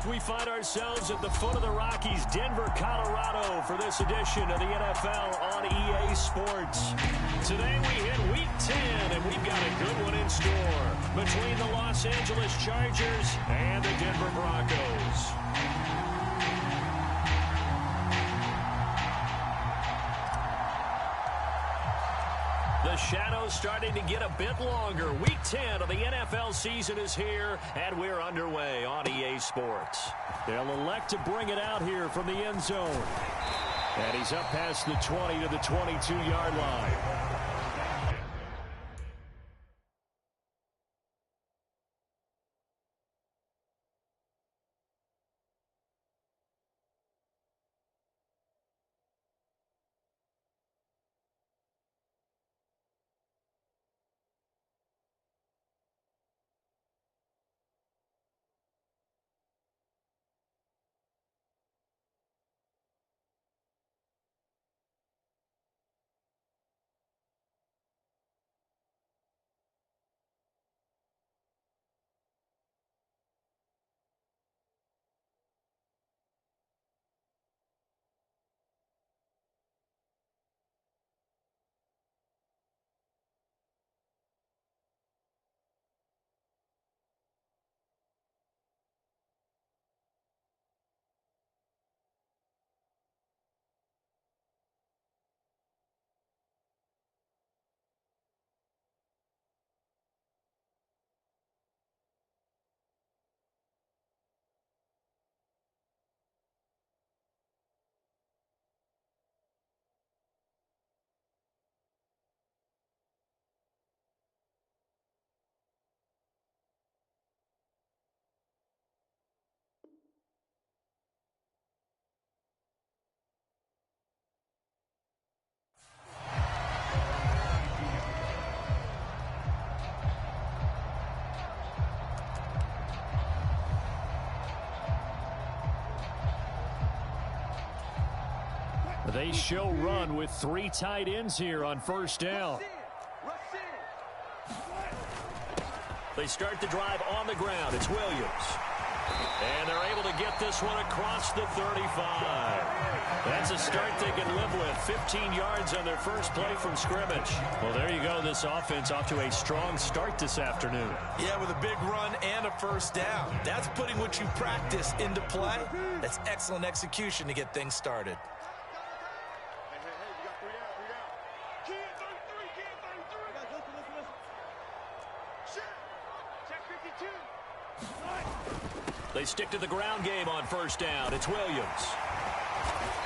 back. We find ourselves at the foot of the Rockies, Denver, Colorado, for this edition of the NFL on EA Sports. Today we hit Week 10, and we've got a good one in store between the Los Angeles Chargers and the Denver Broncos. The shadow's starting to get a bit longer. Week 10 of the NFL season is here, and we're underway on EA Sports. They'll elect to bring it out here from the end zone. And he's up past the 20 to the 22-yard line. They show run with 3 tight ends here on first down. They start the drive on the ground. It's Williams. And they're able to get this one across the 35. That's a start they can live with. 15 yards on their first play from scrimmage. Well, there you go. This offense off to a strong start this afternoon. Yeah, with a big run and a first down. That's putting what you practice into play. That's excellent execution to get things started. They stick to the ground game on first down. It's Williams.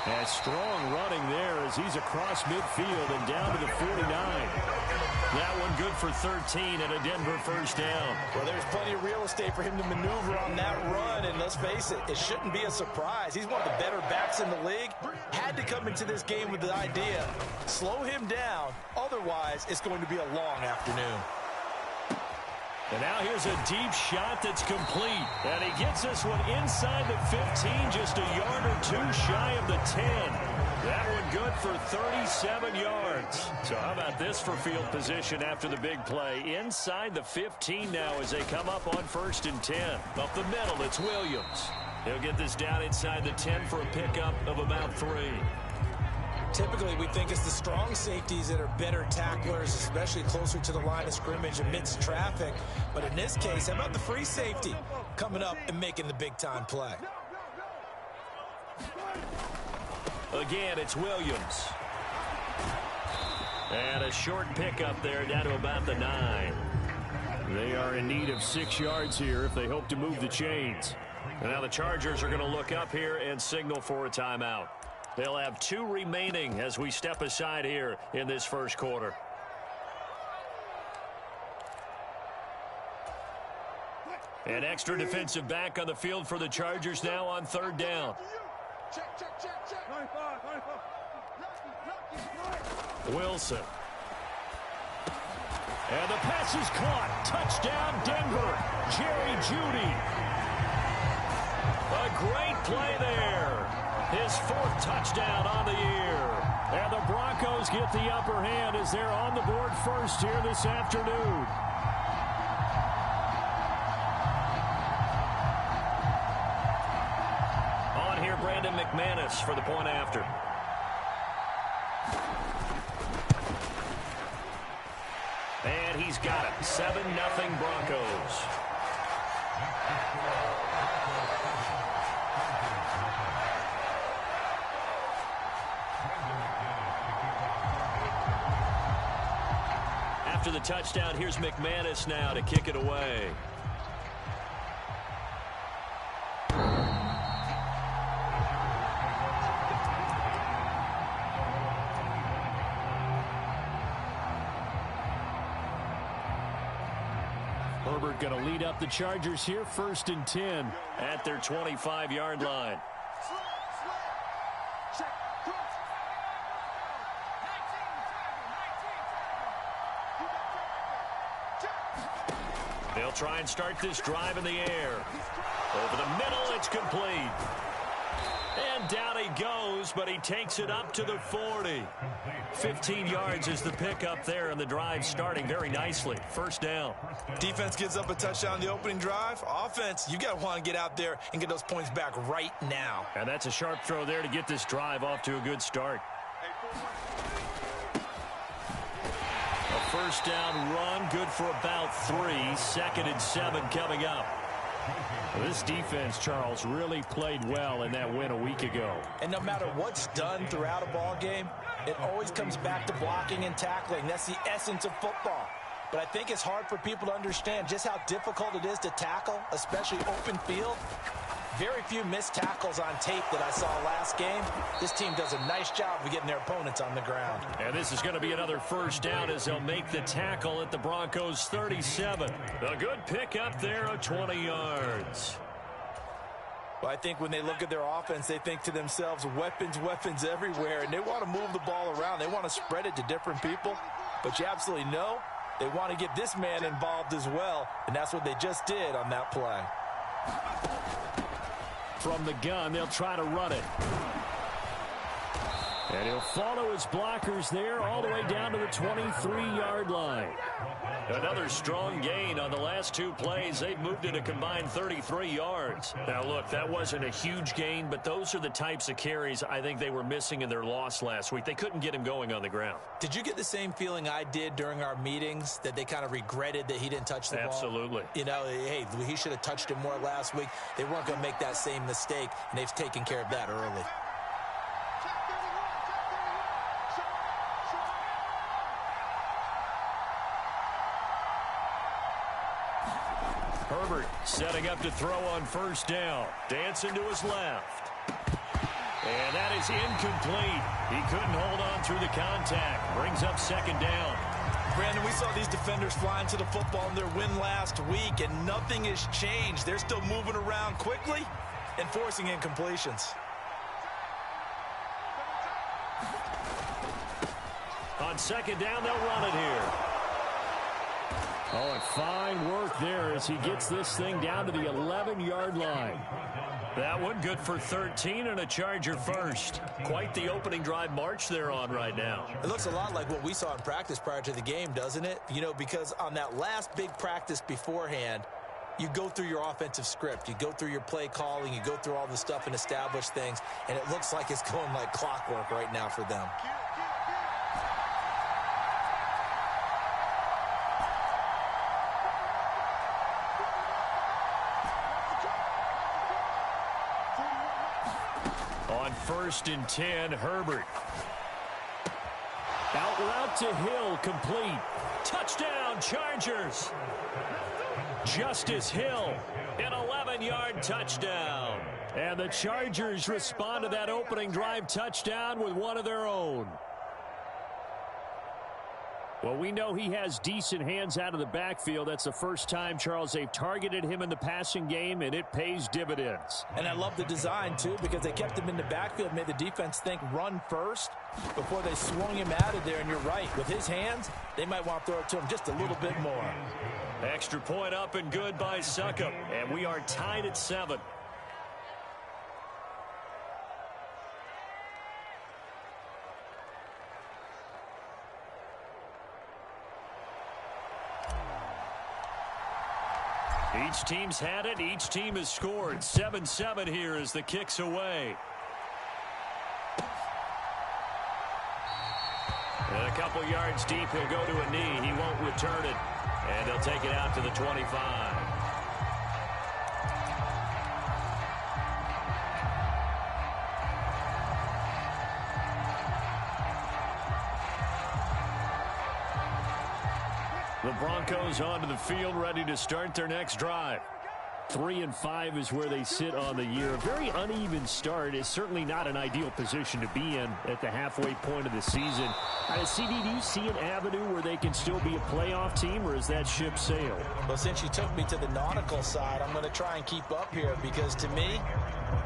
And strong running there as he's across midfield and down to the 49. That one good for 13 and a Denver first down. Well, there's plenty of real estate for him to maneuver on that run, and let's face it, it shouldn't be a surprise. He's one of the better backs in the league. Had to come into this game with the idea, slow him down, otherwise it's going to be a long afternoon. And now here's a deep shot that's complete. And he gets this one inside the 15, just a yard or two shy of the 10. That one good for 37 yards. So how about this for field position after the big play? Inside the 15 now as they come up on 1st and 10. Up the middle, it's Williams. He'll get this down inside the 10 for a pickup of about 3. Typically, we think it's the strong safeties that are better tacklers, especially closer to the line of scrimmage amidst traffic. But in this case, how about the free safety coming up and making the big-time play? Again, it's Williams. And a short pickup there down to about the 9. They are in need of 6 yards here if they hope to move the chains. And now the Chargers are going to look up here and signal for a timeout. They'll have 2 remaining as we step aside here in this first quarter. An extra defensive back on the field for the Chargers now on 3rd down. Wilson. And the pass is caught. Touchdown, Denver. Jerry Jeudy. A great play there. His 4th touchdown on the year. And the Broncos get the upper hand as they're on the board first here this afternoon. Brandon McManus for the point after. And he's got it. 7-0 Broncos. After the touchdown, here's McManus now to kick it away. Herbert going to lead up the Chargers here, 1st and 10 at their 25-yard line. They'll try and start this drive in the air. Over the middle, it's complete. And down he goes, but he takes it up to the 40. 15 yards is the pickup there, and the drive starting very nicely. 1st down. Defense gives up a touchdown on the opening drive. Offense, you got to want to get out there and get those points back right now. And that's a sharp throw there to get this drive off to a good start. A 1st down run, good for about 3. 2nd and 7 coming up. This defense, Charles, really played well in that win a week ago. And no matter what's done throughout a ball game, it always comes back to blocking and tackling. That's the essence of football. But I think it's hard for people to understand just how difficult it is to tackle, especially open field. Very few missed tackles on tape that I saw last game. This team does a nice job of getting their opponents on the ground. And this is going to be another 1st down as they'll make the tackle at the Broncos' 37. A good pickup there of 20 yards. Well, I think when they look at their offense, they think to themselves, weapons, weapons everywhere, and they want to move the ball around. They want to spread it to different people. But you absolutely know they want to get this man involved as well, and that's what they just did on that play. From the gun, they'll try to run it. And he'll follow his blockers there all the way down to the 23-yard line. Another strong gain on the last 2 plays. They've moved it a combined 33 yards. Now, look, that wasn't a huge gain, but those are the types of carries I think they were missing in their loss last week. They couldn't get him going on the ground. Did you get the same feeling I did during our meetings, that they kind of regretted that he didn't touch the ball? Absolutely. You know, hey, he should have touched it more last week. They weren't going to make that same mistake, and they've taken care of that early. Herbert setting up to throw on 1st down. Dancing to his left. And that is incomplete. He couldn't hold on through the contact. Brings up 2nd down. Brandon, we saw these defenders flying to the football in their win last week, and nothing has changed. They're still moving around quickly and forcing incompletions. On 2nd down, they'll run it here. Oh, and fine work there as he gets this thing down to the 11-yard line. That one good for 13 and a Charger 1st. Quite the opening drive march they're on right now. It looks a lot like what we saw in practice prior to the game, doesn't it? You know, because on that last big practice beforehand, you go through your offensive script. You go through your play calling. You go through all the stuff and establish things. And it looks like it's going like clockwork right now for them. On 1st and 10, Herbert. Out route to Hill, complete. Touchdown, Chargers. Justice Hill, an 11-yard touchdown. And the Chargers respond to that opening drive touchdown with one of their own. Well, we know he has decent hands out of the backfield. That's the first time, Charles, they've targeted him in the passing game, and it pays dividends. And I love the design, too, because they kept him in the backfield, made the defense think run first before they swung him out of there. And you're right, with his hands, they might want to throw it to him just a little bit more. Extra point up and good by Succop, and we are tied at 7. Each team's had it. Each team has scored. 7-7 here as the kick's away. And a couple yards deep, he'll go to a knee. He won't return it. And they'll take it out to the 25. The Broncos onto the field, ready to start their next drive. 3-5 is where they sit on the year. A very uneven start is certainly not an ideal position to be in at the halfway point of the season. CD, do you see an avenue where they can still be a playoff team, or is that ship sailed? Well, since you took me to the nautical side, I'm going to try and keep up here because, to me,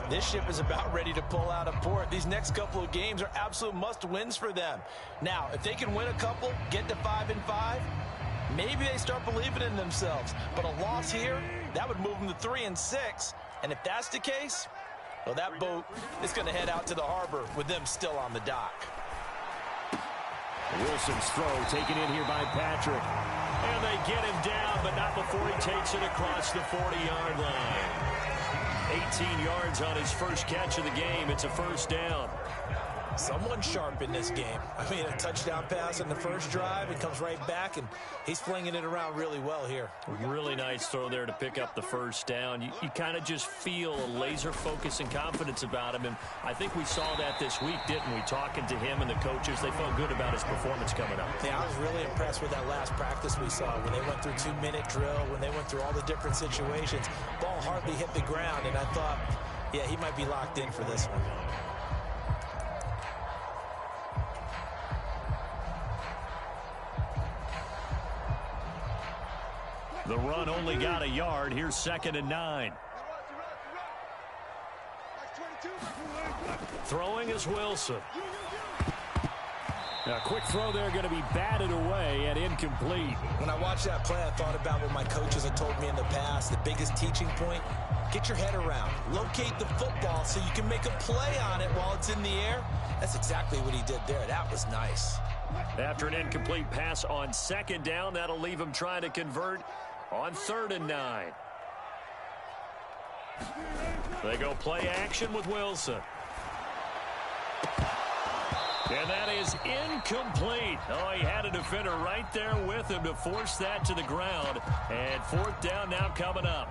this ship is about ready to pull out of port. These next couple of games are absolute must-wins for them. Now, if they can win a couple, get to 5-5, maybe they start believing in themselves. But a loss here, that would move them to 3-6. And if that's the case, well, that boat is going to head out to the harbor with them still on the dock. Wilson's throw taken in here by Patrick. And they get him down, but not before he takes it across the 40-yard line. 18 yards on his first catch of the game. It's a first down. Someone sharp in this game. I mean, a touchdown pass in the first drive. It comes right back, and he's flinging it around really well here. Really nice throw there to pick up the first down. You kind of just feel a laser focus and confidence about him, and I think we saw that this week, didn't we? Talking to him and the coaches, they felt good about his performance coming up. Yeah, I was really impressed with that last practice we saw when they went through 2-minute drill, when they went through all the different situations. Ball hardly hit the ground, and I thought, yeah, he might be locked in for this one. The run only got a yard. Here's 2nd and 9. Throwing is Wilson. A quick throw there, going to be batted away and incomplete. When I watched that play, I thought about what my coaches had told me in the past. The biggest teaching point, get your head around. Locate the football so you can make a play on it while it's in the air. That's exactly what he did there. That was nice. After an incomplete pass on 2nd down, that'll leave him trying to convert on 3rd and 9. They go play action with Wilson. And that is incomplete. Oh, he had a defender right there with him to force that to the ground. And 4th down now coming up.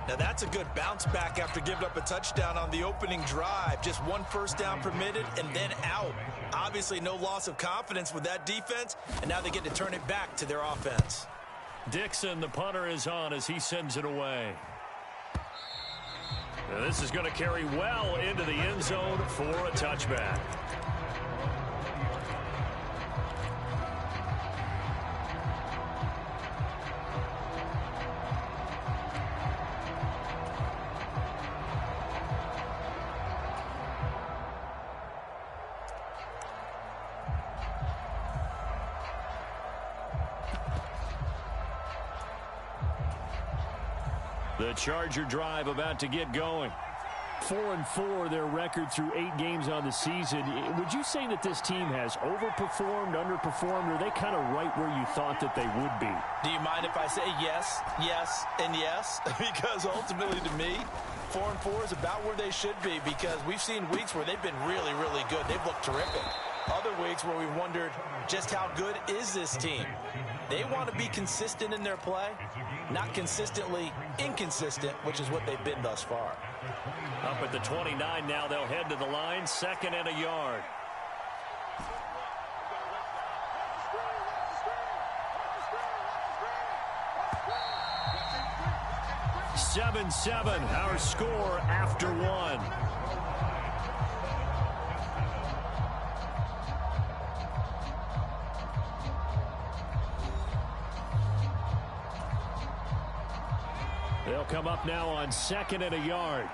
Now that's a good bounce back after giving up a touchdown on the opening drive. Just one first down permitted and then out. Obviously no loss of confidence with that defense. And now they get to turn it back to their offense. Dixon, the punter, is on as he sends it away. Now this is going to carry well into the end zone for a touchback. The Charger drive about to get going. 4-4 their record through 8 games on the season. Would you say that this team has overperformed, underperformed, or are they kind of right where you thought that they would be? Do you mind if I say yes, yes, and yes? Because ultimately to me, 4-4 is about where they should be because we've seen weeks where they've been really, really good. They've looked terrific. Other weeks where we've wondered just how good is this team. They want to be consistent in their play, not consistently inconsistent, which is what they've been thus far. Up at the 29 now, they'll head to the line, 2nd and a yard. "7-7", our score after 1. They'll come up now on 2nd and a yard.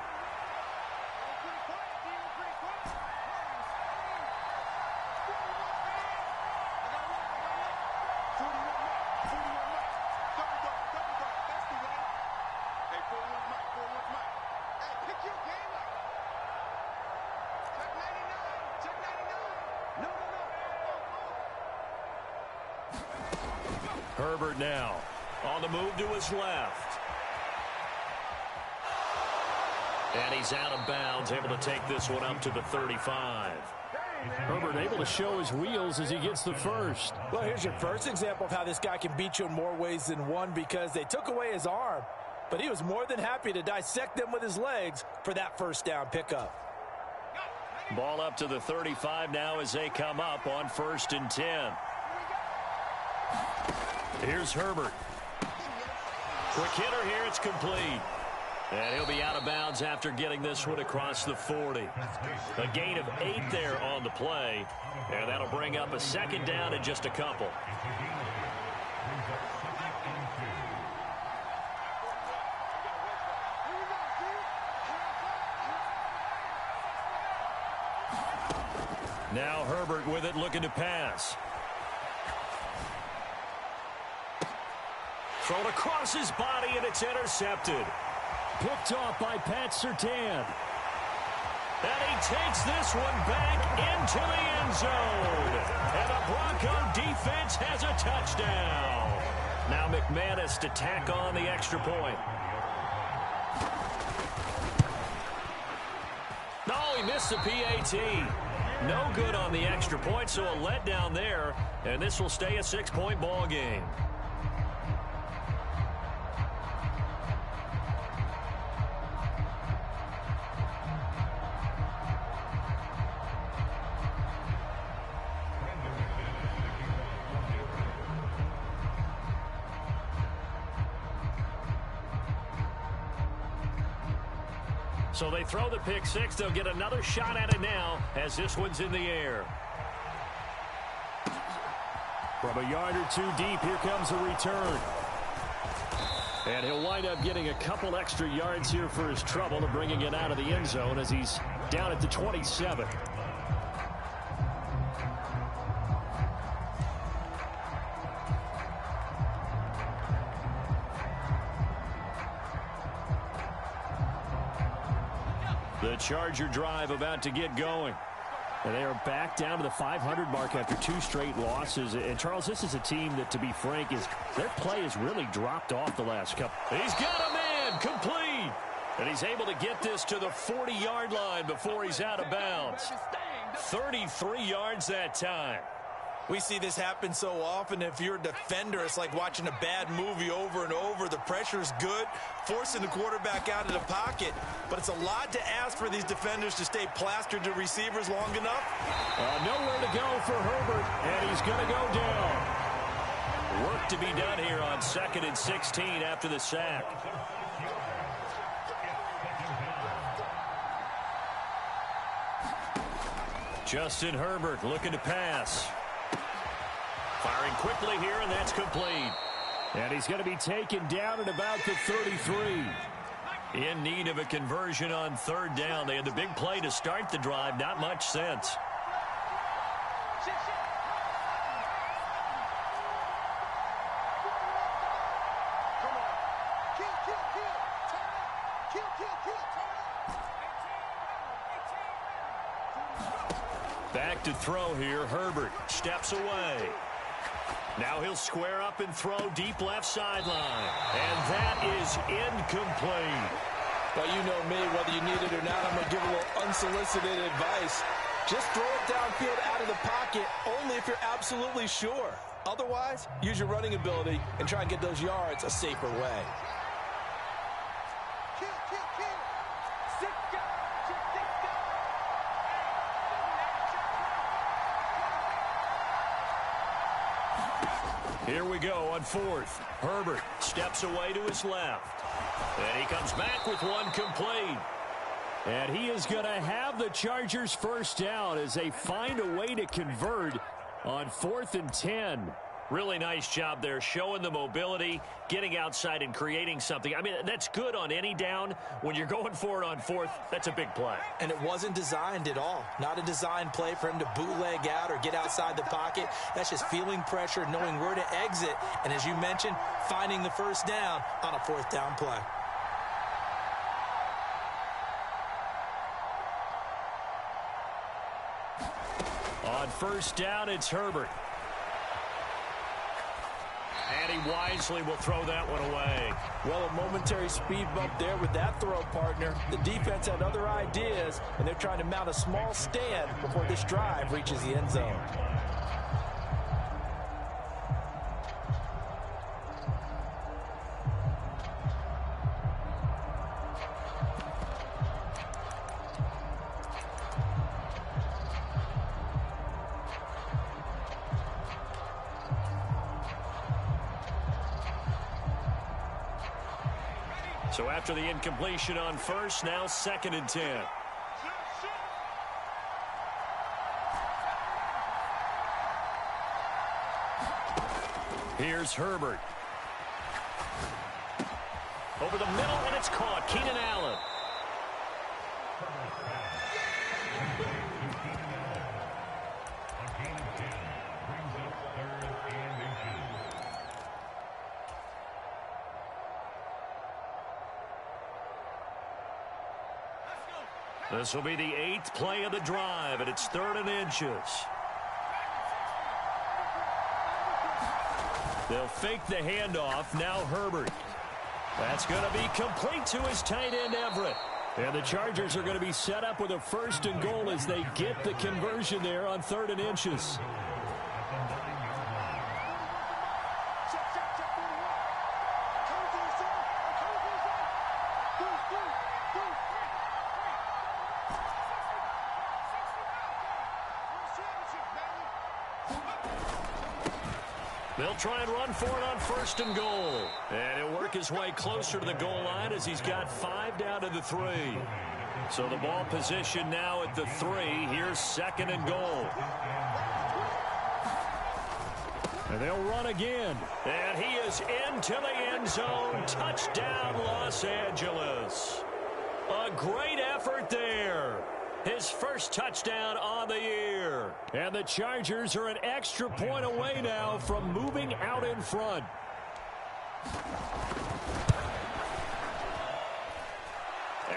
Herbert now on the move to his left. And he's out of bounds, able to take this one up to the 35. Herbert able to show his wheels as he gets the first. Well, here's your first example of how this guy can beat you in more ways than one, because they took away his arm, but he was more than happy to dissect them with his legs for that first down pickup. Ball up to the 35 now as they come up on 1st and 10. Here's Herbert. Quick hitter here, it's complete. And he'll be out of bounds after getting this one across the 40. A gain of 8 there on the play, and that'll bring up a 2nd down in just a couple. Now Herbert with it, looking to pass. Thrown across his body, and it's intercepted. Picked off by Pat Surtain. And he takes this one back into the end zone. And the Bronco defense has a touchdown. Now McManus to tack on the extra point. No, he missed the PAT. No good on the extra point, so a letdown there. And this will stay a 6-point ball game. So they throw the pick six. They'll get another shot at it now as this one's in the air. From a yard or 2 deep, here comes a return. And he'll wind up getting a couple extra yards here for his trouble to bringing it out of the end zone as he's down at the 27. The Charger drive about to get going. And they are back down to the 500 mark after 2 straight losses. And, Charles, this is a team that, to be frank, their play has really dropped off the last couple. He's got a man complete. And he's able to get this to the 40-yard line before he's out of bounds. 33 yards that time. We see this happen so often. If you're a defender, it's like watching a bad movie over and over. The pressure's good, forcing the quarterback out of the pocket. But it's a lot to ask for these defenders to stay plastered to receivers long enough. Nowhere to go for Herbert, and he's going to go down. Work to be done here on 2nd and 16 after the sack. Justin Herbert looking to pass. Firing quickly here, and that's complete. And he's going to be taken down at about the 33. In need of a conversion on 3rd down. They had the big play to start the drive. Not much sense. Back to throw here. Herbert steps away. Now he'll square up and throw deep left sideline. And that is incomplete. Well, you know me, whether you need it or not, I'm going to give a little unsolicited advice. Just throw it downfield out of the pocket only if you're absolutely sure. Otherwise, use your running ability and try and get those yards a safer way. Here we go on 4th. Herbert steps away to his left. And he comes back with one complete. And he is going to have the Chargers first down as they find a way to convert on 4th and 10. Really nice job there, showing the mobility, getting outside and creating something. I mean, that's good on any down. When you're going for it on 4th, that's a big play. And it wasn't designed at all. Not a designed play for him to bootleg out or get outside the pocket. That's just feeling pressure, knowing where to exit, and as you mentioned, finding the first down on a 4th down play. On 1st down, it's Herbert. And he wisely will throw that one away. Well, a momentary speed bump there with that throw, partner. The defense had other ideas, and they're trying to mount a small stand before this drive reaches the end zone. So after the incompletion on first, now 2nd and 10. Here's Herbert. Over the middle, and it's caught. Keenan Allen. This will be the 8th play of the drive, and it's 3rd and inches. They'll fake the handoff. Now Herbert. That's going to be complete to his tight end, Everett. And the Chargers are going to be set up with a 1st and goal as they get the conversion there on 3rd and inches. They'll try and run for it on 1st and goal. And he'll work his way closer to the goal line as he's got 5 down to the 3. So the ball position now at the 3. Here's 2nd and goal. And they'll run again. And he is into the end zone. Touchdown, Los Angeles. A great effort there. His first touchdown on the year. And the Chargers are an extra point away now from moving out in front.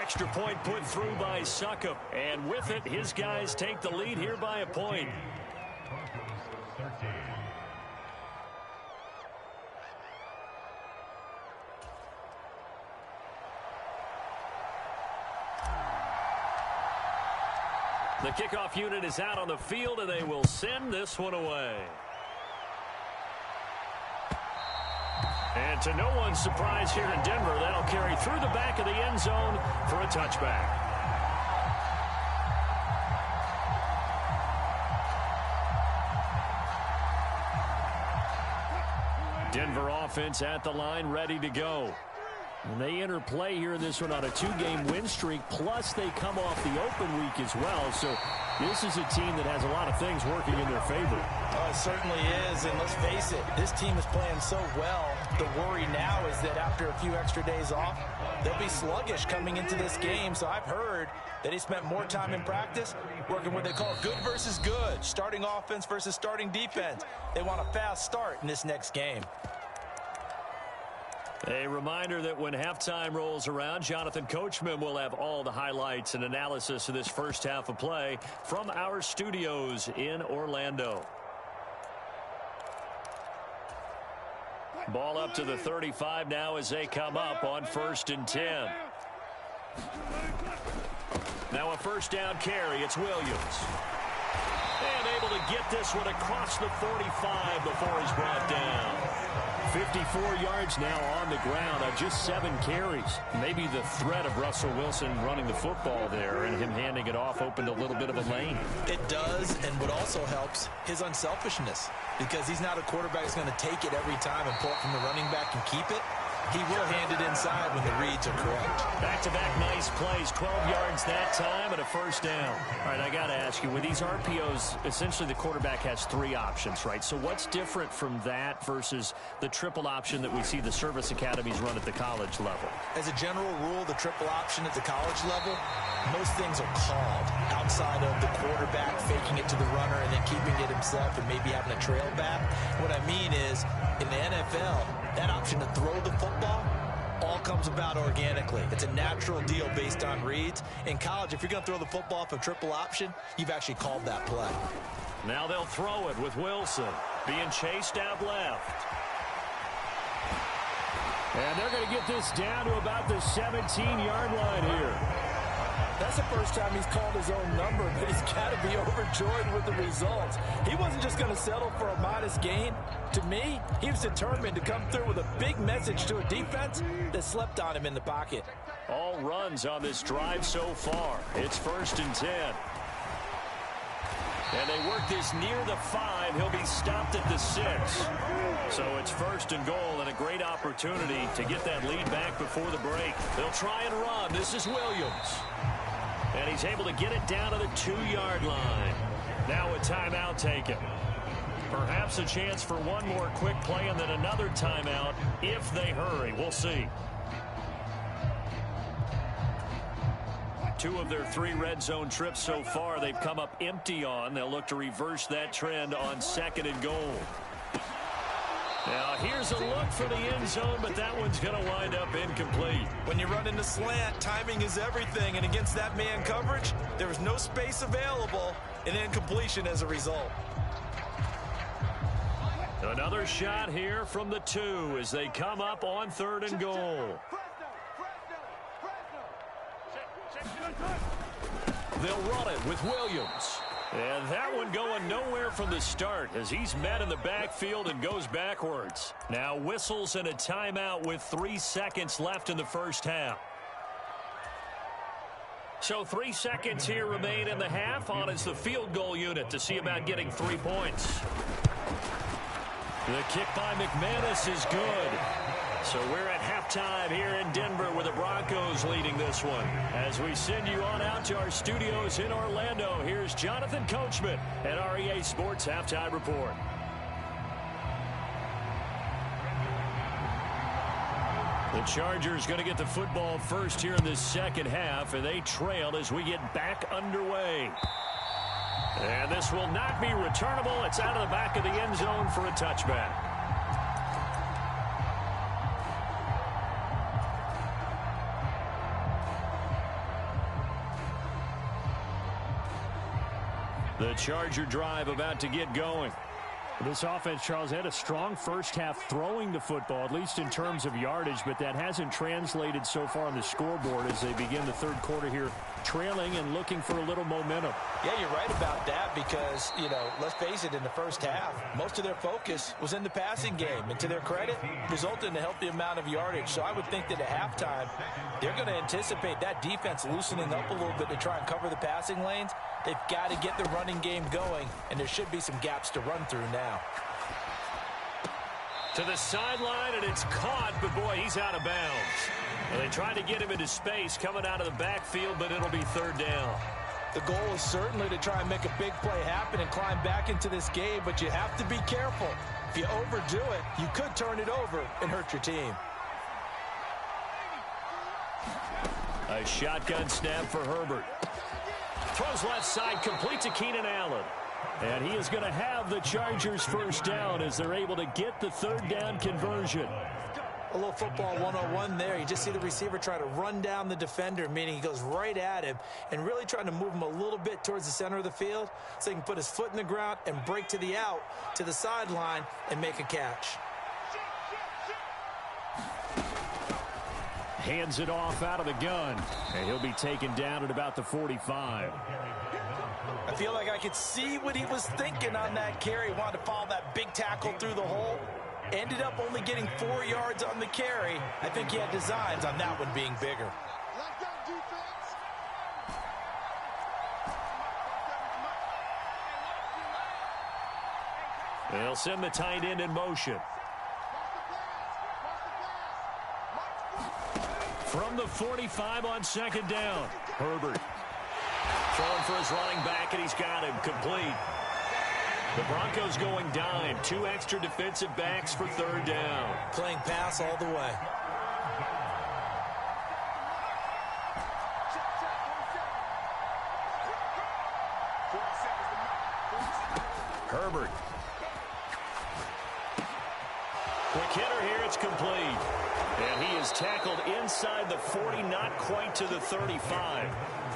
Extra point put through by Succop. And with it, his guys take the lead here by a point. The kickoff unit is out on the field, and they will send this one away. And to no one's surprise here in Denver, that'll carry through the back of the end zone for a touchback. Denver offense at the line, ready to go. And they enter play here in this one on a 2-game win streak, plus they come off the open week as well. So this is a team that has a lot of things working in their favor. Oh, it certainly is, and let's face it, this team is playing so well. The worry now is that after a few extra days off, they'll be sluggish coming into this game. So I've heard that he spent more time in practice working what they call good versus good, starting offense versus starting defense. They want a fast start in this next game. A reminder that when halftime rolls around, Jonathan Coachman will have all the highlights and analysis of this first half of play from our studios in Orlando. Ball up to the 35 now as they come up on 1st and 10. Now a 1st down carry. It's Williams. And able to get this one across the 45 before he's brought down. 54 yards now on the ground on just 7 carries. Maybe the threat of Russell Wilson running the football there and him handing it off opened a little bit of a lane. It does, and what also helps, his unselfishness. Because he's not a quarterback who's going to take it every time and pull it from the running back and keep it. He will hand it inside when the reads are correct. Back-to-back nice plays, 12 yards that time and a 1st down. All right, I got to ask you, with these RPOs, essentially the quarterback has 3 options, right? So what's different from that versus the triple option that we see the service academies run at the college level? As a general rule, the triple option at the college level, most things are called outside of the quarterback faking it to the runner and then keeping it himself and maybe having a trail back. What I mean is, in the NFL, that option to throw the football all comes about organically. It's a natural deal based on reads. In college, if you're going to throw the football off a triple option, you've actually called that play. Now they'll throw it with Wilson being chased out left. And they're going to get this down to about the 17-yard line here. That's the first time he's called his own number, but he's got to be overjoyed with the results. He wasn't just going to settle for a modest gain. To me, he was determined to come through with a big message to a defense that slept on him in the pocket. All runs on this drive so far. It's 1st and 10. And they work this near the 5. He'll be stopped at the 6. So it's 1st and goal, and a great opportunity to get that lead back before the break. They'll try and run. This is Williams. And he's able to get it down to the 2-yard line. Now a timeout taken. Perhaps a chance for one more quick play and then another timeout if they hurry. We'll see. 2 of their 3 red zone trips so far they've come up empty on. They'll look to reverse that trend on 2nd and goal. Now here's a look for the end zone, but that one's going to wind up incomplete. When you run into slant, timing is everything, and against that man coverage, there was no space available, and incompletion as a result. Another shot here from the 2 as they come up on 3rd and goal. They'll run it with Williams. And that one going nowhere from the start as he's met in the backfield and goes backwards. Now whistles and a timeout with 3 seconds left in the first half. So 3 seconds here remain in the half. On is the field goal unit to see about getting 3 points. The kick by McManus is good. So we're at halftime here in Denver with the Broncos leading this one. As we send you on out to our studios in Orlando, here's Jonathan Coachman at REA Sports Halftime Report. The Chargers going to get the football first here in this second half, and they trail as we get back underway. And this will not be returnable. It's out of the back of the end zone for a touchback. The Charger drive about to get going. This offense, Charles, had a strong first half throwing the football, at least in terms of yardage, but that hasn't translated so far on the scoreboard as they begin the third quarter here, trailing and looking for a little momentum. Yeah, you're right about that because, let's face it, in the first half, most of their focus was in the passing game. And to their credit, resulted in a healthy amount of yardage. So I would think that at halftime, they're going to anticipate that defense loosening up a little bit to try and cover the passing lanes. They've got to get the running game going, and there should be some gaps to run through now. To the sideline, and it's caught, but boy, he's out of bounds. Well, they tried to get him into space coming out of the backfield, but it'll be 3rd down. The goal is certainly to try and make a big play happen and climb back into this game, but you have to be careful. If you overdo it, you could turn it over and hurt your team. A shotgun snap for Herbert. Throws left side, complete to Keenan Allen. And he is going to have the Chargers first down as they're able to get the 3rd down conversion. A little football 101 there. You just see the receiver try to run down the defender, meaning he goes right at him and really trying to move him a little bit towards the center of the field so he can put his foot in the ground and break to the out, to the sideline, and make a catch. Hands it off out of the gun, and he'll be taken down at about the 45. I feel like I could see what he was thinking on that carry. Wanted to follow that big tackle through the hole. Ended up only getting 4 yards on the carry. I think he had designs on that one being bigger. They'll send the tight end in motion. From the 45 on 2nd down, Herbert. Throwing for his running back, and he's got him complete. The Broncos going dime. 2 extra defensive backs for 3rd down. Playing pass all the way. Herbert. Quick hitter here, it's complete. And he is tackled inside the 40, not quite to the 35.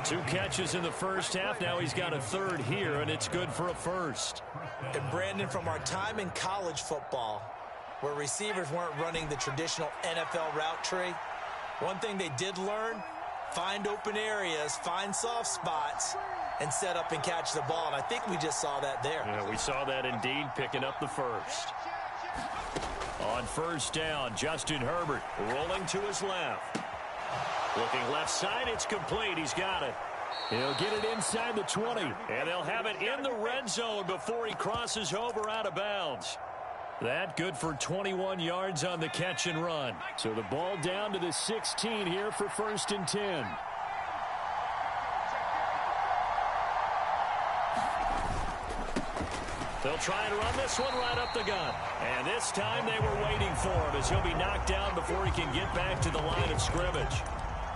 2 catches in the first half. Now he's got a 3rd here, and it's good for a first. And Brandon, from our time in college football, where receivers weren't running the traditional NFL route tree. One thing they did learn, find open areas, find soft spots, and set up and catch the ball. And I think we just saw that there. Yeah, we saw that indeed, picking up the first. On first down, Justin Herbert rolling to his left. Looking left side, it's complete. He's got it. He'll get it inside the 20, and they'll have it in the red zone before he crosses over out of bounds. That good for 21 yards on the catch and run. So the ball down to the 16 here for 1st and 10. They'll try and run this one right up the gut. And this time they were waiting for him as he'll be knocked down before he can get back to the line of scrimmage.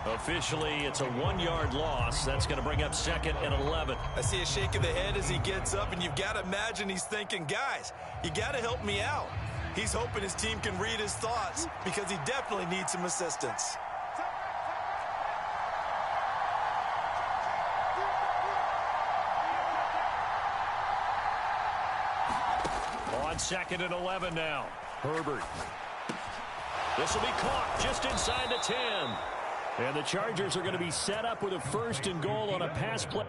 Officially, it's a 1-yard loss. That's going to bring up 2nd and 11. I see a shake of the head as he gets up, and you've got to imagine he's thinking, guys, you got to help me out. He's hoping his team can read his thoughts because he definitely needs some assistance. On 2nd and 11 now. Herbert. This will be caught just inside the 10. And the Chargers are going to be set up with a 1st and goal on a pass play.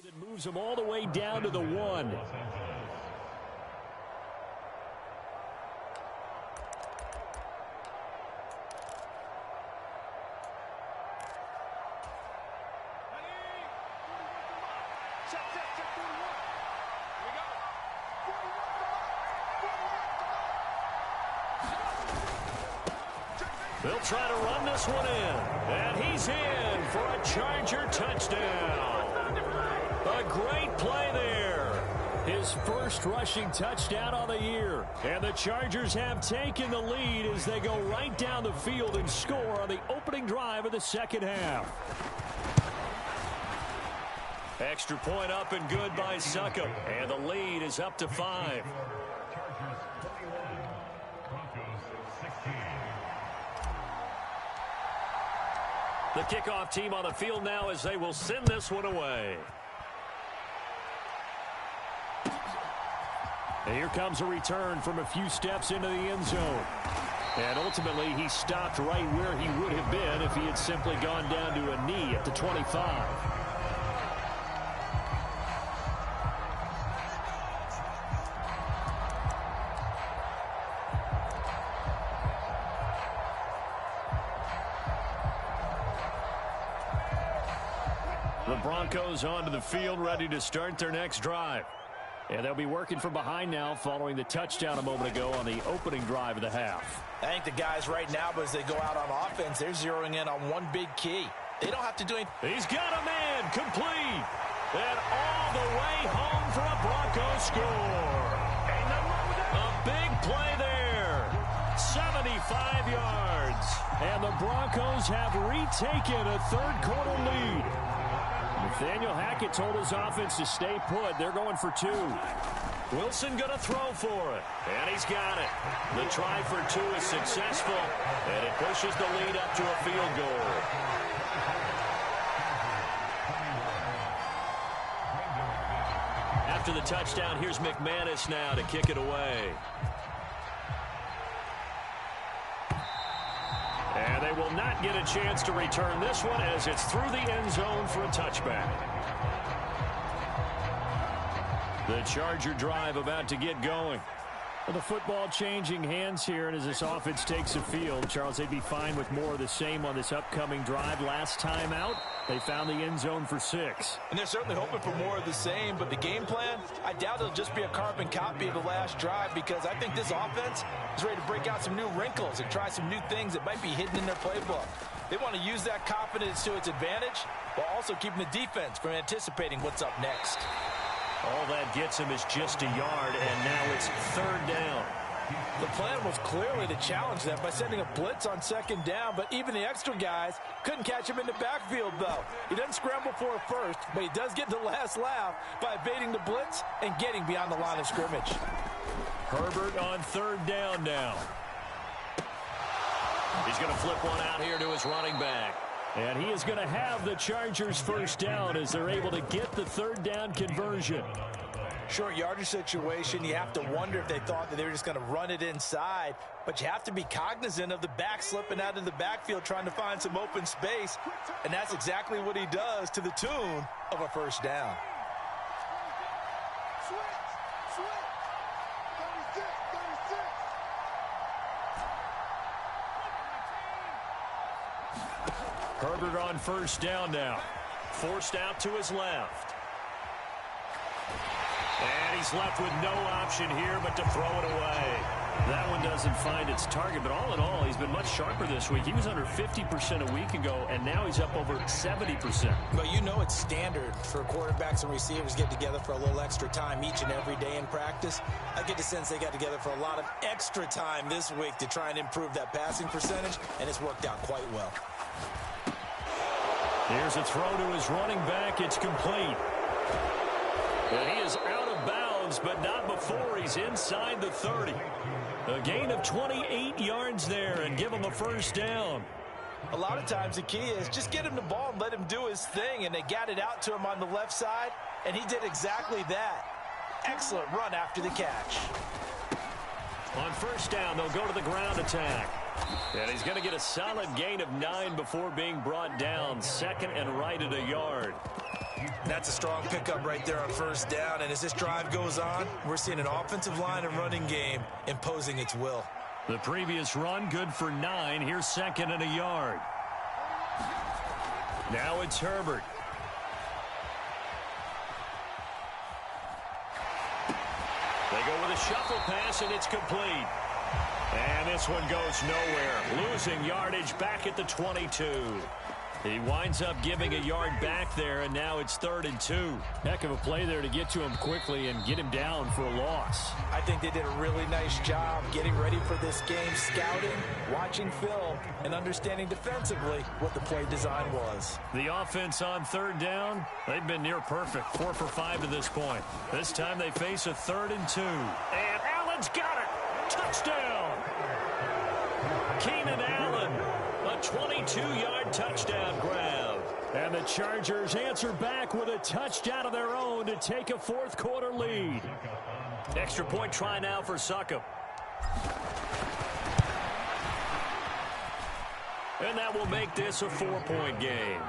That moves them all the way down to the 1. They'll try to run this one in. And he's in for a Charger touchdown. A great play there. His first rushing touchdown of the year. And the Chargers have taken the lead as they go right down the field and score on the opening drive of the 2nd half. Extra point up and good by Succop. And the lead is up to 5. The kickoff team on the field now as they will send this one away. And here comes a return from a few steps into the end zone. And ultimately, he stopped right where he would have been if he had simply gone down to a knee at the 25. The Broncos onto the field, ready to start their next drive. And they'll be working from behind now following the touchdown a moment ago on the opening drive of the half. I think the guys right now, but as they go out on offense, they're zeroing in on one big key. They don't have to do anything. He's got a man complete. And all the way home for a Broncos score. A big play there. 75 yards. And the Broncos have retaken a third-quarter lead. Nathaniel Hackett told his offense to stay put. They're going for two. Wilson going to throw for it. And he's got it. The try for two is successful. And it pushes the lead up to a field goal. After the touchdown, here's McManus now to kick it away. And they will not get a chance to return this one as it's through the end zone for a touchback. The Charger drive about to get going. Well, the football changing hands here, and as this offense takes the field, Charles, they'd be fine with more of the same on this upcoming drive. Last time out, they found the end zone for 6. And they're certainly hoping for more of the same, but the game plan, I doubt it'll just be a carbon copy of the last drive, because I think this offense is ready to break out some new wrinkles and try some new things that might be hidden in their playbook. They want to use that confidence to its advantage while also keeping the defense from anticipating what's up next. All that gets him is just a yard, and now it's third down. The plan was clearly to challenge them by sending a blitz on second down, but even the extra guys couldn't catch him in the backfield, though. He doesn't scramble for a first, but he does get the last laugh by evading the blitz and getting beyond the line of scrimmage. Herbert on third down now. He's going to flip one out here to his running back. And he is going to have the Chargers first down as they're able to get the third down conversion. Short yardage situation, you have to wonder if they thought that they were just going to run it inside. But you have to be cognizant of the back slipping out of the backfield trying to find some open space. And that's exactly what he does to the tune of a first down. Herbert on first down now. Forced out to his left. And he's left with no option here but to throw it away. That one doesn't find its target, but all in all, he's been much sharper this week. He was under 50% a week ago, and now he's up over 70%. But you know it's standard for quarterbacks and receivers get together for a little extra time each and every day in practice. I get the sense they got together for a lot of extra time this week to try and improve that passing percentage, and it's worked out quite well. Here's a throw to his running back. It's complete. And he is out of bounds, but not before he's inside the 30. A gain of 28 yards there and give him a first down. A lot of times the key is just get him the ball and let him do his thing, and they got it out to him on the left side, and he did exactly that. Excellent run after the catch. On first down, they'll go to the ground attack. And he's going to get a solid gain of 9 before being brought down. Second and right at a yard. That's a strong pickup right there on first down. And as this drive goes on, we're seeing an offensive line and running game imposing its will. The previous run good for 9. Here's second and a yard. Now it's Herbert. They go with a shuffle pass, and it's complete. And this one goes nowhere. Losing yardage back at the 22. He winds up giving a yard back there, and now it's 3rd and 2. Heck of a play there to get to him quickly and get him down for a loss. I think they did a really nice job getting ready for this game, scouting, watching film, and understanding defensively what the play design was. The offense on third down, they've been near perfect. 4 for 5 to this point. This time they face a 3rd and 2. And Allen's got it. Touchdown. Keenan Allen, a 22-yard touchdown grab. And the Chargers answer back with a touchdown of their own to take a fourth-quarter lead. Extra point try now for Succop. And that will make this a 4-point game.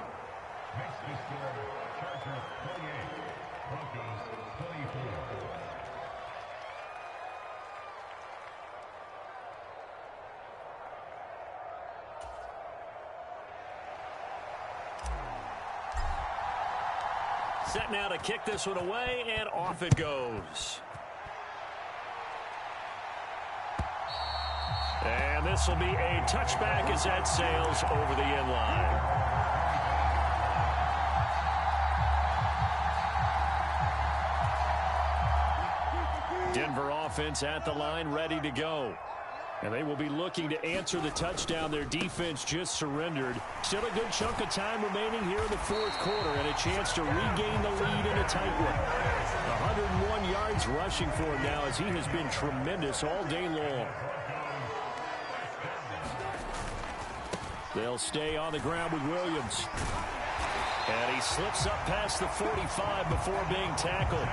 Set now to kick this one away, and off it goes. And this will be a touchback as that sails over the end line. Denver offense at the line, ready to go. And they will be looking to answer the touchdown their defense just surrendered. Still a good chunk of time remaining here in the fourth quarter and a chance to regain the lead in a tight one. 101 yards rushing for him now as he has been tremendous all day long. They'll stay on the ground with Williams. And he slips up past the 45 before being tackled.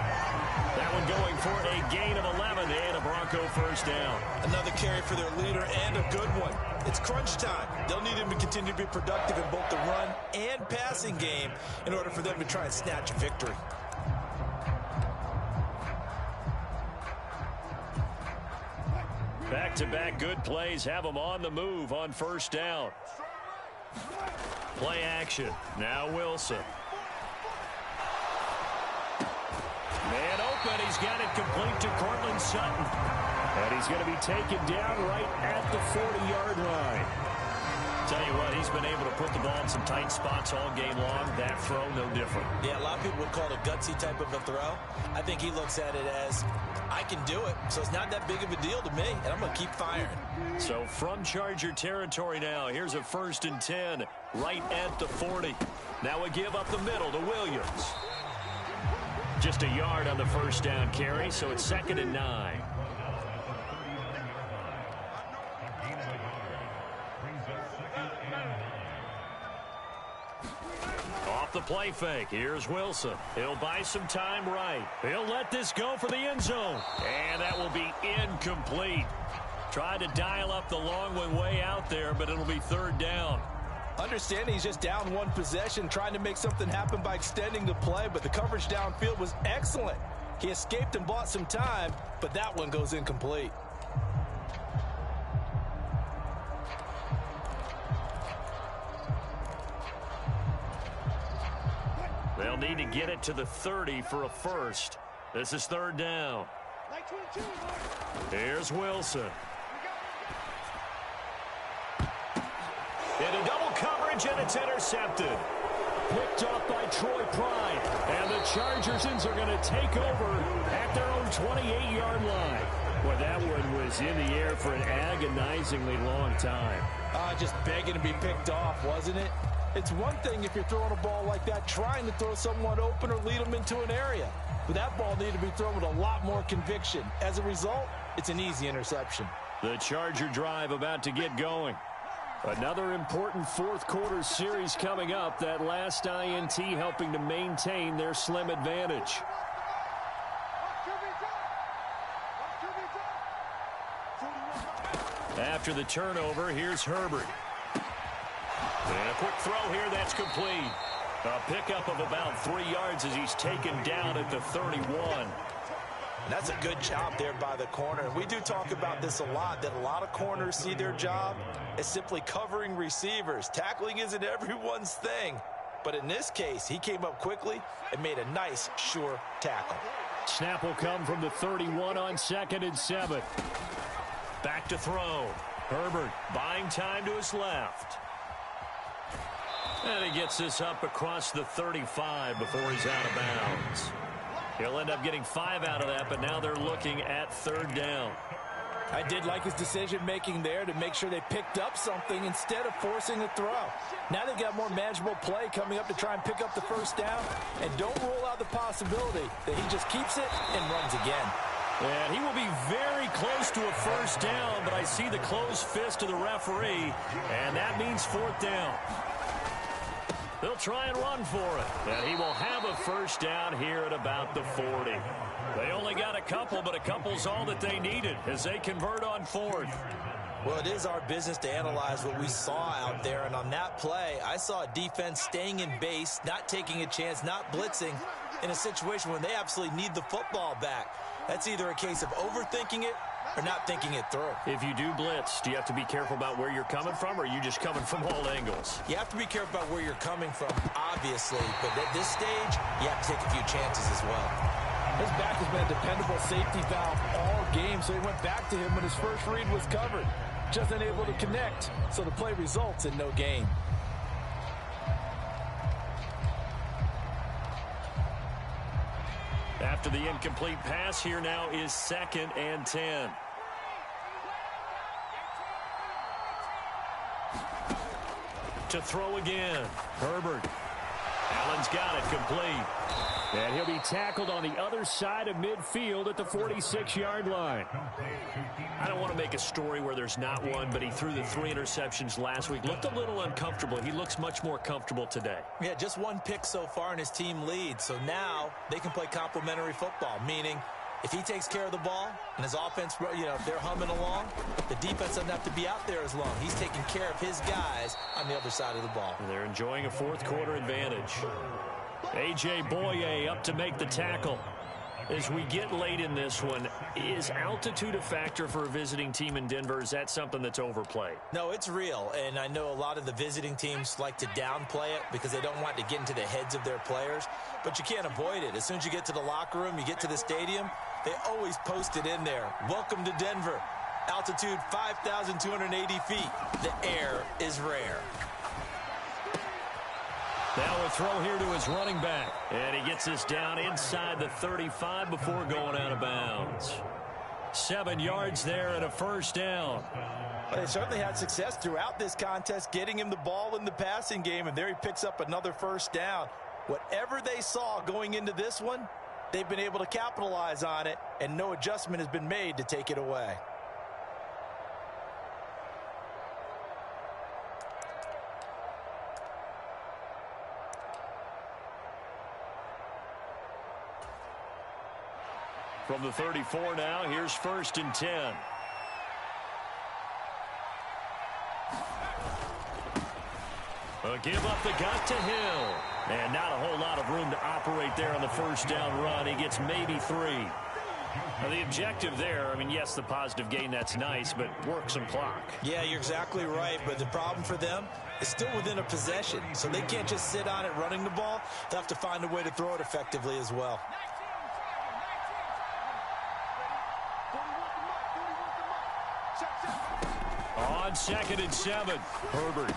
That one going for a gain of 11 and a Bronco first down. Another carry for their leader and a good one. It's crunch time. They'll need him to continue to be productive in both the run and passing game in order for them to try and snatch a victory. Back-to-back good plays have them on the move on first down. Play action. Now Wilson. Man open. He's got it complete to Courtland Sutton. And he's going to be taken down right at the 40-yard line. Tell you what, he's been able to put the ball in some tight spots all game long. That throw, no different. Yeah, a lot of people would call it a gutsy type of a throw. I think he looks at it as, I can do it, so it's not that big of a deal to me, and I'm going to keep firing. So from Charger territory now, here's a 1st and 10 right at the 40. Now a give up the middle to Williams. Just a yard on the first down carry, so it's 2nd and 9. Off the play fake, here's Wilson. He'll buy some time right. He'll let this go for the end zone. And that will be incomplete. Tried to dial up the long one way out there, but it'll be 3rd down. Understanding he's just down one possession, trying to make something happen by extending the play, but the coverage downfield was excellent. He escaped and bought some time, but that one goes incomplete. They'll need to get it to the 30 for a first. This is 3rd down. Here's Wilson. Into double coverage, and it's intercepted. Picked off by Troy Pride. And the Chargers are going to take over at their own 28-yard line. Well, that one was in the air for an agonizingly long time. Just begging to be picked off, wasn't it? It's one thing if you're throwing a ball like that, trying to throw someone open or lead them into an area. But that ball needed to be thrown with a lot more conviction. As a result, it's an easy interception. The Charger drive about to get going. Another important fourth quarter series coming up. That last INT helping to maintain their slim advantage. After the turnover, here's Herbert. And a quick throw here, that's complete. A pickup of about 3 yards as he's taken down at the 31. That's a good job there by the corner. We do talk about this a lot, that a lot of corners see their job as simply covering receivers. Tackling isn't everyone's thing. But in this case, he came up quickly and made a nice, sure tackle. Snap will come from the 31 on 2nd and 7. Back to throw. Herbert buying time to his left. And he gets this up across the 35 before he's out of bounds. He'll end up getting 5 out of that, but now they're looking at 3rd down. I did like his decision-making there to make sure they picked up something instead of forcing a throw. Now they've got more manageable play coming up to try and pick up the first down, and don't rule out the possibility that he just keeps it and runs again. And he will be very close to a first down, but I see the closed fist of the referee, and that means 4th down. They'll try and run for it. And he will have a first down here at about the 40. They only got a couple, but a couple's all that they needed as they convert on 4th. Well, it is our business to analyze what we saw out there, and on that play, I saw a defense staying in base, not taking a chance, not blitzing in a situation when they absolutely need the football back. That's either a case of overthinking it or not thinking it through. If you do blitz, do you have to be careful about where you're coming from, or are you just coming from all angles? You have to be careful about where you're coming from, obviously, but at this stage, you have to take a few chances as well. His back has been a dependable safety valve all game, so he went back to him when his first read was covered. Just unable to connect, so the play results in no gain. After the incomplete pass, here now is 2nd and 10. To throw again. Herbert. Allen's got it complete. And he'll be tackled on the other side of midfield at the 46-yard line. I don't want to make a story where there's not one, but he threw the 3 interceptions last week. Looked a little uncomfortable. He looks much more comfortable today. Yeah, just 1 pick so far and his team leads. So now they can play complementary football, meaning if he takes care of the ball and his offense, they're humming along, the defense doesn't have to be out there as long. He's taking care of his guys on the other side of the ball. And they're enjoying a 4th quarter advantage. A.J. Boye up to make the tackle. As we get late in this one, is altitude a factor for a visiting team in Denver? Is that something that's overplayed? No, it's real, and I know a lot of the visiting teams like to downplay it because they don't want to get into the heads of their players, but you can't avoid it. As soon as you get to the locker room, you get to the stadium, they always post it in there. Welcome to Denver. Altitude 5,280 feet. The air is rare. Now a throw here to his running back. And he gets this down inside the 35 before going out of bounds. 7 yards there and a first down. Well, they certainly had success throughout this contest, getting him the ball in the passing game, and there he picks up another first down. Whatever they saw going into this one, they've been able to capitalize on it, and no adjustment has been made to take it away. From the 34 now, here's 1st and 10. A give up the gut to Hill. And not a whole lot of room to operate there on the first down run. He gets maybe 3. Now the objective there, yes, the positive gain, that's nice, but work some clock. Yeah, you're exactly right, but the problem for them is still within a possession. So they can't just sit on it running the ball. They'll have to find a way to throw it effectively as well. On 2nd and 7, Herbert.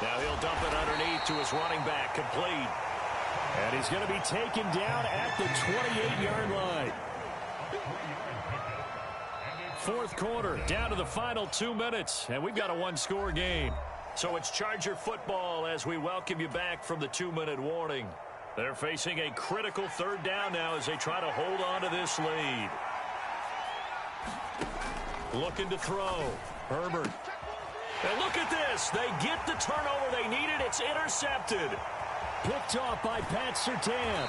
Now he'll dump it underneath to his running back, complete. And he's going to be taken down at the 28-yard line. 4th quarter, down to the final 2 minutes, and we've got a 1-score game. So it's Charger football as we welcome you back from the 2-minute warning. They're facing a critical 3rd down now as they try to hold on to this lead. Looking to throw. Herbert. And look at this. They get the turnover they needed. It's intercepted. Picked off by Pat Surtain.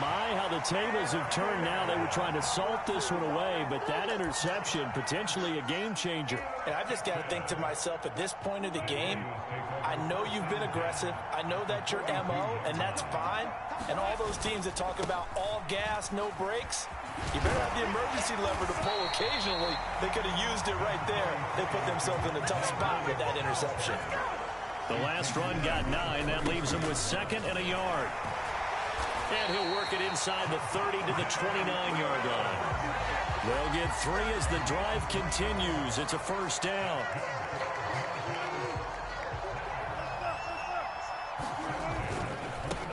My, how the tables have turned now. They were trying to salt this one away, but that interception, potentially a game changer. And I've just got to think to myself, at this point of the game, I know you've been aggressive. I know that's your MO, and that's fine. And all those teams that talk about all gas, no brakes, you better have the emergency lever to pull occasionally. They could have used it right there. They put themselves in a tough spot with that interception. The last run got 9. That leaves them with 2nd and a yard. And he'll work it inside the 30 to the 29-yard line. They'll get 3 as the drive continues. It's a first down.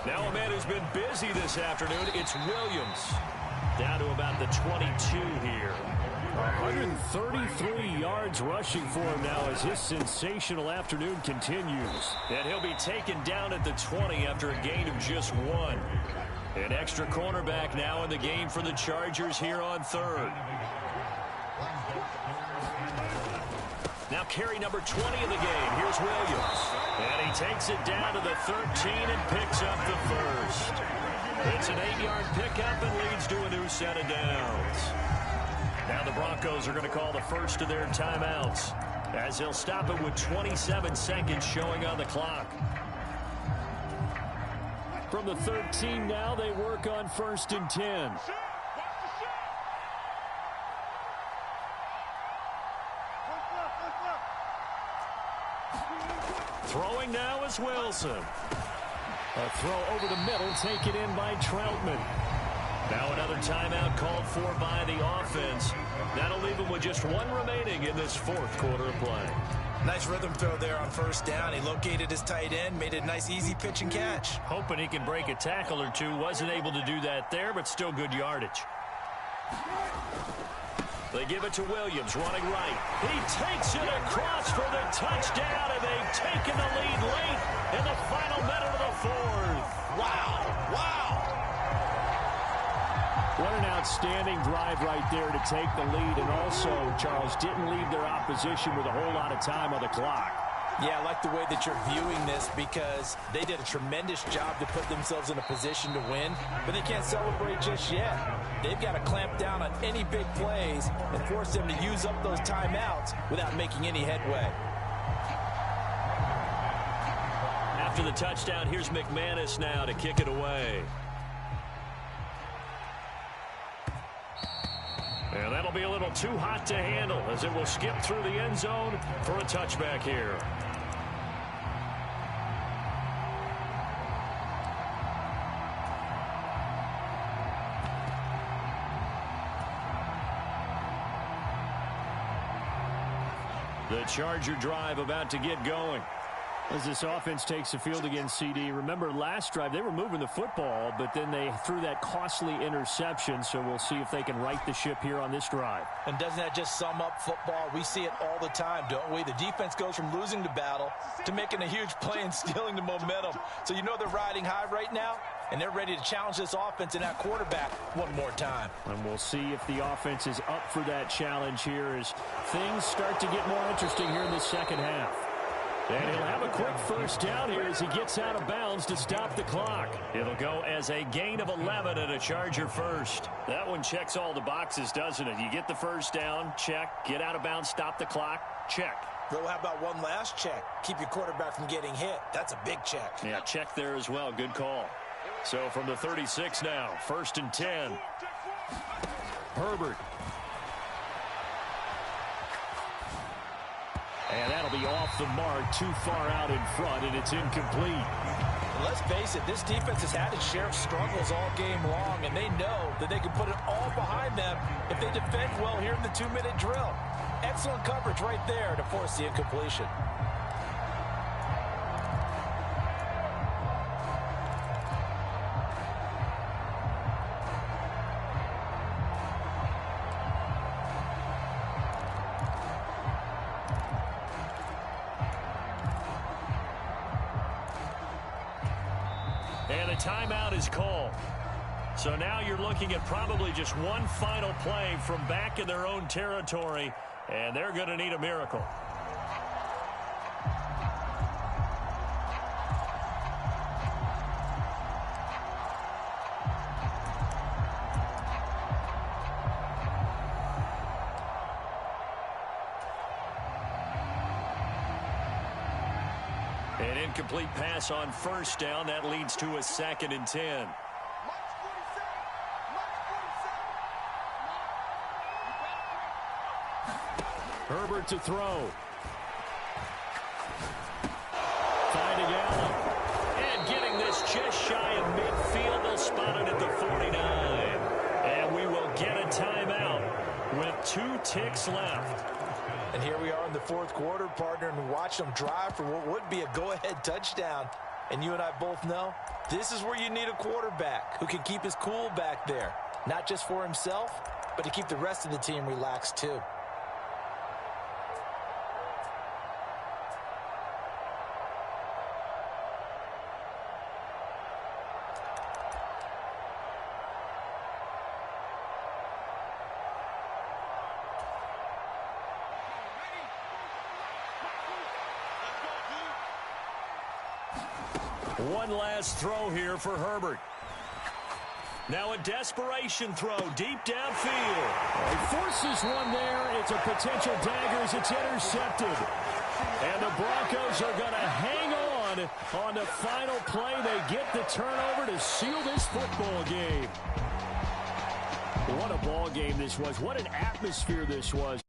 Now a man who's been busy this afternoon, it's Williams. Down to about the 22 here. 133 yards rushing for him now as his sensational afternoon continues. And he'll be taken down at the 20 after a gain of just 1. An extra cornerback now in the game for the Chargers here on 3rd. Now carry number 20 in the game. Here's Williams. And he takes it down to the 13 and picks up the first. It's an 8-yard pickup and leads to a new set of downs. Now the Broncos are going to call the first of their timeouts, as they'll stop it with 27 seconds showing on the clock. From the 13 now, they work on 1st and 10. Throwing now is Wilson. A throw over the middle, taken in by Troutman. Now another timeout called for by the offense. That'll leave him with just one remaining in this 4th quarter of play. Nice rhythm throw there on 1st down. He located his tight end, made it a nice easy pitch and catch. Hoping he can break a tackle or two. Wasn't able to do that there, but still good yardage. They give it to Williams, running right. He takes it across for the touchdown, and they've taken the lead late in the final minute of the 4th. Wow, wow. What an outstanding drive right there to take the lead, and also, Charles, didn't leave their opposition with a whole lot of time on the clock. Yeah, I like the way that you're viewing this because they did a tremendous job to put themselves in a position to win, but they can't celebrate just yet. They've got to clamp down on any big plays and force them to use up those timeouts without making any headway. After the touchdown, here's McManus now to kick it away. And that'll be a little too hot to handle as it will skip through the end zone for a touchback here. The Charger drive about to get going. As this offense takes the field against CD, remember last drive they were moving the football, but then they threw that costly interception, so we'll see if they can right the ship here on this drive. And doesn't that just sum up football? We see it all the time, don't we? The defense goes from losing the battle to making a huge play and stealing the momentum. So you know they're riding high right now, and they're ready to challenge this offense and that quarterback one more time. And we'll see if the offense is up for that challenge here as things start to get more interesting here in the second half. And he'll have a quick 1st down here as he gets out of bounds to stop the clock. It'll go as a gain of 11 and a Charger 1st. That one checks all the boxes, doesn't it? You get the 1st down, check. Get out of bounds, stop the clock, check. Though, how about one last check? Keep your quarterback from getting hit. That's a big check. Yeah, check there as well. Good call. So from the 36 now, 1st and 10. Herbert. And that'll be off the mark, too far out in front, and it's incomplete. And let's face it, this defense has had its share of struggles all game long, and they know that they can put it all behind them if they defend well here in the 2-minute drill. Excellent coverage right there to force the incompletion. And a timeout is called. So now you're looking at probably just one final play from back in their own territory, and they're going to need a miracle. An incomplete pass on 1st down. That leads to a 2nd and 10. Herbert to throw. Finding Allen. And getting this just shy of midfield. They'll spot it at the 49. And we will get a timeout with 2 ticks left. And here we are in the 4th quarter, partner, and watch them drive for what would be a go-ahead touchdown. And you and I both know this is where you need a quarterback who can keep his cool back there, not just for himself, but to keep the rest of the team relaxed too. One last throw here for Herbert. Now a desperation throw deep downfield. He forces one there. It's a potential dagger as it's intercepted. And the Broncos are going to hang on the final play. They get the turnover to seal this football game. What a ball game this was. What an atmosphere this was.